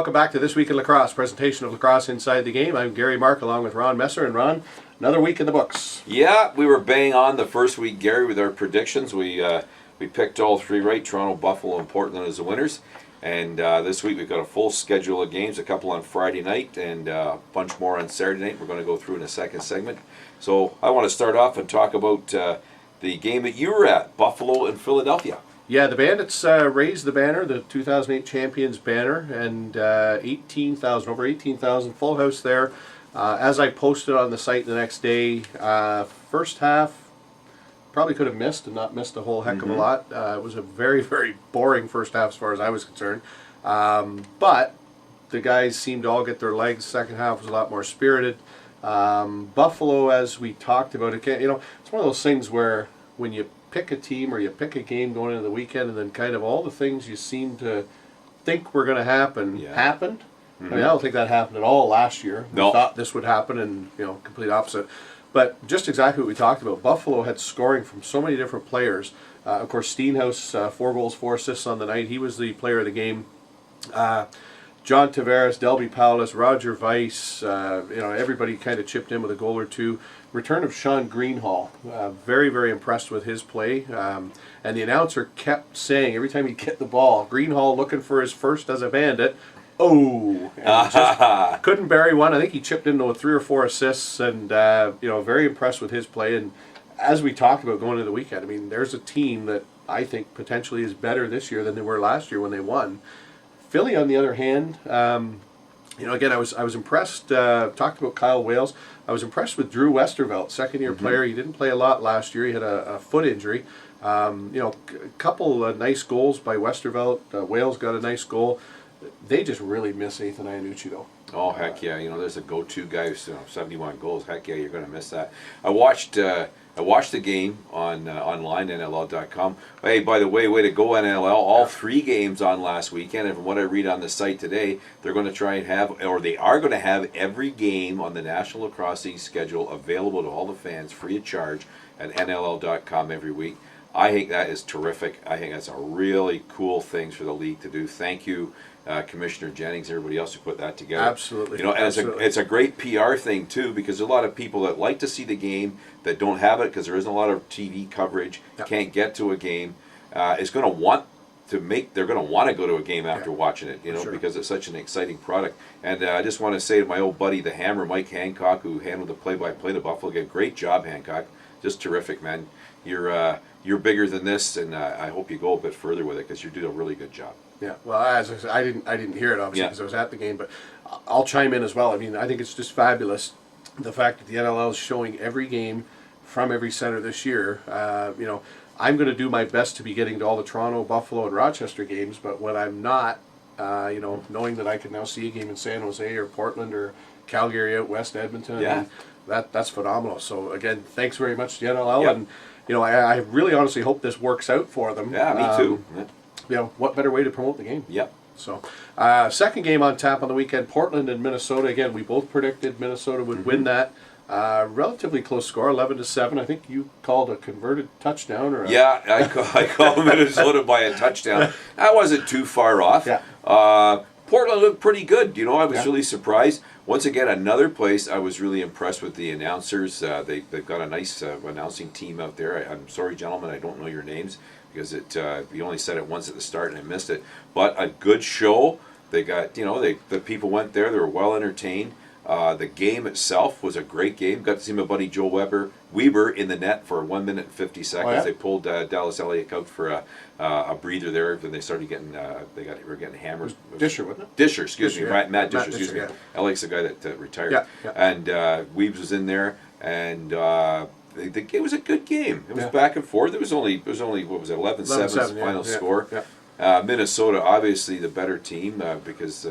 welcome back to This Week in Lacrosse, presentation of Lacrosse Inside the Game. I'm Gary Mark along with Ron Messer. And Ron, another week in the books. Yeah, we were bang on the first week, Gary, with our predictions. We picked all three right, Toronto, Buffalo, and Portland as the winners. And this week we've got a full schedule of games, a couple on Friday night and a bunch more on Saturday night. We're going to go through in a second segment. So I want to start off and talk about the game that you were at, Buffalo and Philadelphia. Yeah, the Bandits raised the banner, the 2008 champions banner, and over 18,000 full house there. As I posted on the site the next day, first half probably could have missed and not missed a whole heck of a lot. It was a very, very boring first half as far as I was concerned. But the guys seemed to all get their legs. Second half was a lot more spirited. Buffalo, as we talked about, it's one of those things where when you pick a team or you pick a game going into the weekend and then kind of all the things you seem to think were going to happen happened. I mean, I don't think that happened at all last year. We thought this would happen and, complete opposite. But just exactly what we talked about. Buffalo had scoring from so many different players. Of course, Steenhouse, 4 goals, 4 assists on the night. He was the player of the game. John Tavares, Delby Paulis, Roger Weiss, everybody kind of chipped in with a goal or two. Return of Sean Greenhall, very, very impressed with his play. And the announcer kept saying, every time he'd get the ball, Greenhall looking for his first as a Bandit. Oh, and just couldn't bury one. I think he chipped into 3 or 4 assists, and very impressed with his play. And as we talked about going into the weekend, I mean, there's a team that I think potentially is better this year than they were last year when they won. Philly, on the other hand, again, I was impressed. Talked about Kyle Wales. I was impressed with Drew Westervelt, second-year player. He didn't play a lot last year. He had a foot injury. A couple of nice goals by Westervelt. Wales got a nice goal. They just really miss Nathan Iannucci, though. Oh, heck yeah. There's a go-to guy who's 71 goals. Heck yeah, you're going to miss that. I watched the game on online, NLL.com. Hey, by the way to go, NLL. All 3 games on last weekend, and from what I read on the site today, they're going to try and have, or they are going to have every game on the National Lacrosse League schedule available to all the fans free of charge at NLL.com every week. I think that is terrific. I think that's a really cool thing for the league to do. Thank you, Commissioner Jennings, everybody else who put that together. Absolutely. And it's a great PR thing too, because there's a lot of people that like to see the game that don't have it because there isn't a lot of TV coverage. Can't get to a game. It's going to want to they're going to want to go to a game after watching it, because it's such an exciting product. And I just want to say to my old buddy, the Hammer, Mike Hancock, who handled the play-by-play to Buffalo, again, great job, Hancock. Just terrific, man. You're bigger than this, and I hope you go a bit further with it because you're doing a really good job. Yeah, well, as I said, I didn't hear it obviously because I was at the game, but I'll chime in as well. I mean, I think it's just fabulous the fact that the NLL is showing every game from every center this year. I'm going to do my best to be getting to all the Toronto, Buffalo, and Rochester games, but when I'm not, knowing that I can now see a game in San Jose or Portland or Calgary out west, Edmonton, I mean, that's phenomenal. So again, thanks very much to the NLL, and I really honestly hope this works out for them. Yeah, me too. What better way to promote the game? Yep. So, second game on tap on the weekend, Portland and Minnesota. Again, we both predicted Minnesota would win that. Relatively close score, 11-7. I think you called a converted touchdown, or I called Minnesota by a touchdown. I wasn't too far off. Yeah. Portland looked pretty good. I was really surprised. Once again, another place I was really impressed with the announcers. They've got a nice announcing team out there. I'm sorry, gentlemen, I don't know your names because you only said it once at the start and I missed it. But a good show. They got, the people went there. They were well entertained. The game itself was a great game. Got to see my buddy Joe Weber in the net for 1 minute and 50 seconds. Oh, yeah? They pulled Dallas Elliott out for a breather there when they started getting were getting hammers. Disher, wasn't it? Disher, excuse me. Yeah. Matt Disher, excuse me. Alex, the guy that retired. Yeah. And Weebs was in there, and it was a good game. It was back and forth. It was only what was it, 11-7 final score. Yeah. Minnesota, obviously the better team because.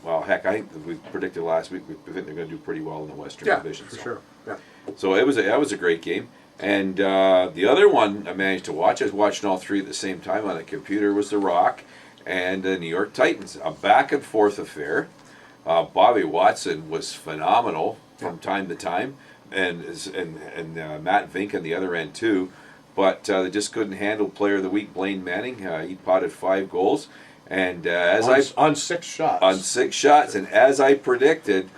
Well, heck, I think we predicted last week. We think they're going to do pretty well in the Western Division. For sure. Yeah. So that was a great game. And the other one I managed to watch, I was watching all 3 at the same time on a computer, was The Rock and the New York Titans. A back and forth affair. Bobby Watson was phenomenal from time to time, and Matt Vink on the other end too. But they just couldn't handle Player of the Week Blaine Manning. He potted 5 goals. And on 6 shots. on 6 shots, and as I predicted,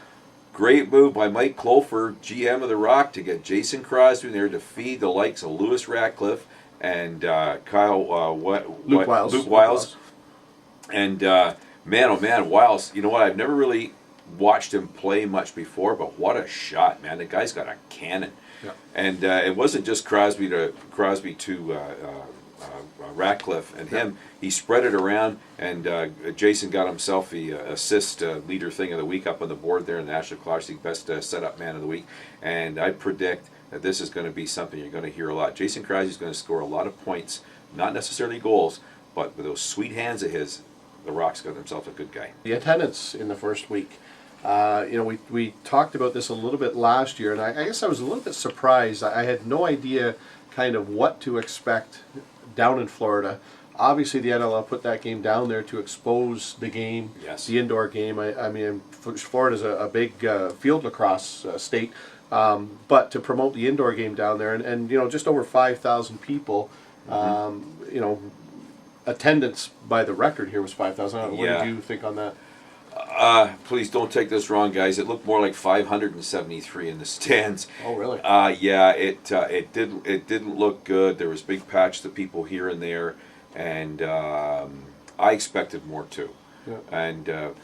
great move by Mike Clofer, GM of the Rock, to get Jason Crosby in there to feed the likes of Lewis Ratcliffe and Luke Wiles. Luke Wiles. And man, oh man, Wiles, you know what? I've never really watched him play much before, but what a shot, man. The guy's got a cannon. Yeah. And it wasn't just Crosby to Ratcliffe and him. He spread it around, and Jason got himself the assist leader thing of the week up on the board there in the National Lacrosse League, best setup man of the week. And I predict that this is going to be something you're going to hear a lot. Jason Crosby is going to score a lot of points, not necessarily goals, but with those sweet hands of his, the Rock's got themselves a good guy. The attendance in the first week. We talked about this a little bit last year, and I guess I was a little bit surprised. I had no idea kind of what to expect down in Florida. Obviously, the NLL put that game down there to expose the game, Yes. the indoor game. I mean, Florida's a big field lacrosse state, but to promote the indoor game down there, and just over 5,000 people, attendance by the record here was 5,000. What did you think on that? Please don't take this wrong, guys. It looked more like 573 in the stands. Oh, really? Yeah, it didn't look good. There was big patches of people here and there, and I expected more too. Yeah. And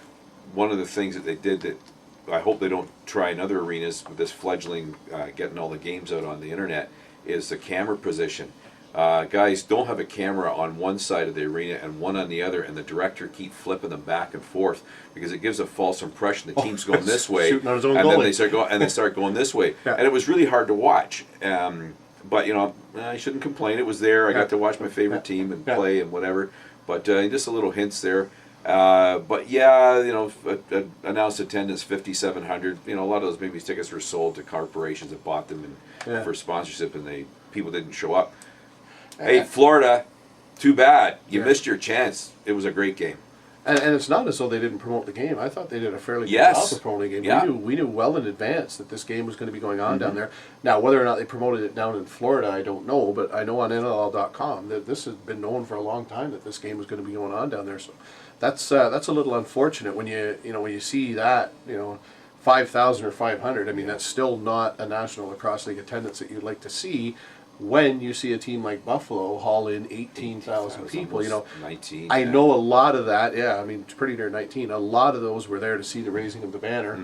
one of the things that they did that I hope they don't try in other arenas with this fledgling getting all the games out on the internet is the camera position. Guys, don't have a camera on one side of the arena and one on the other, and the director keep flipping them back and forth because it gives a false impression the team's going this way, shooting on his own and goalie. then they start going this way, Yeah. and it was really hard to watch. But I shouldn't complain. It was there. I got to watch my favorite team and play and whatever. But just a little hints there. But yeah, announced attendance 5,700. A lot of those maybe tickets were sold to corporations that bought them for sponsorship, and people didn't show up. Hey, Florida, too bad. You missed your chance. It was a great game. And it's not as though they didn't promote the game. I thought they did a fairly good Yes. job of promoting the game. Yeah. We knew well in advance that this game was going to be going on down there. Now, whether or not they promoted it down in Florida, I don't know. But I know on NLL.com that this has been known for a long time that this game was going to be going on down there. So that's a little unfortunate when you see that 5,000 or 500. I mean, that's still not a National Lacrosse League attendance that you'd like to see. When you see a team like Buffalo haul in 18,000 people, 19. I know a lot of that. Yeah, I mean, it's pretty near 19. A lot of those were there to see the raising of the banner.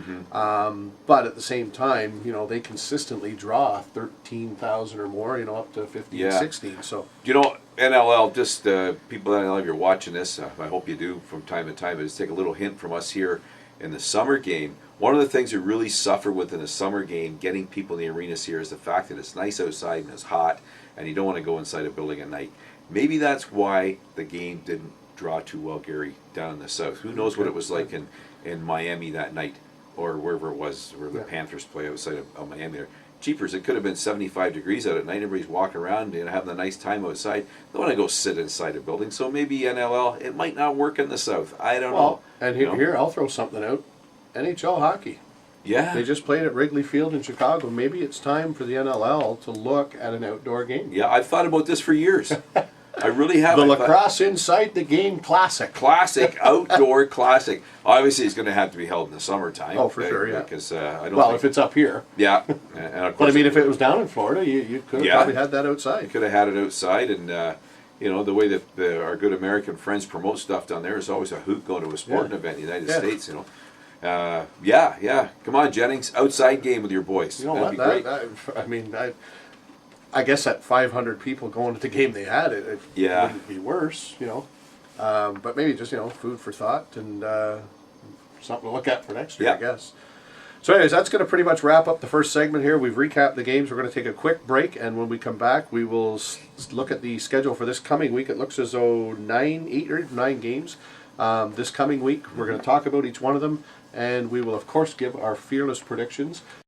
But at the same time, they consistently draw 13,000 or more, up to 15, 16. So NLL, just people at NLL, if you're watching this, I hope you do from time to time, but just take a little hint from us here in the summer game. One of the things we really suffer with in the summer game, getting people in the arenas here, is the fact that it's nice outside and it's hot, and you don't want to go inside a building at night. Maybe that's why the game didn't draw too well, Gary, down in the south. Who knows what it was like in Miami that night, or wherever it was, where the Panthers play outside of Miami there. Jeepers, it could have been 75 degrees out at night. Everybody's walking around and having a nice time outside. They don't want to go sit inside a building. So maybe NLL, it might not work in the south. I don't know. And here, I'll throw something out. NHL hockey. Yeah. They just played at Wrigley Field in Chicago. Maybe it's time for the NLL to look at an outdoor game. Yeah, I've thought about this for years. I really have. The Lacrosse Inside the Game Classic. Classic, outdoor classic. Obviously, it's going to have to be held in the summertime. Oh, for sure, yeah. Because I don't. Well, if it's up here. Yeah. And of But course, I mean, if it was down in Florida, you could have probably had that outside. You could have had it outside, and the way that our good American friends promote stuff down there is always a hoot going to a sporting event in the United States. Come on, Jennings, outside game with your boys. You know what? I guess at 500 people going to the game they had, it wouldn't be worse, But maybe just food for thought and something to look at for next year, I guess. So anyways, that's going to pretty much wrap up the first segment here. We've recapped the games. We're going to take a quick break, and when we come back, we will look at the schedule for this coming week. It looks as though 8 or 9 games this coming week. We're going to talk about each one of them, and we will, of course, give our fearless predictions.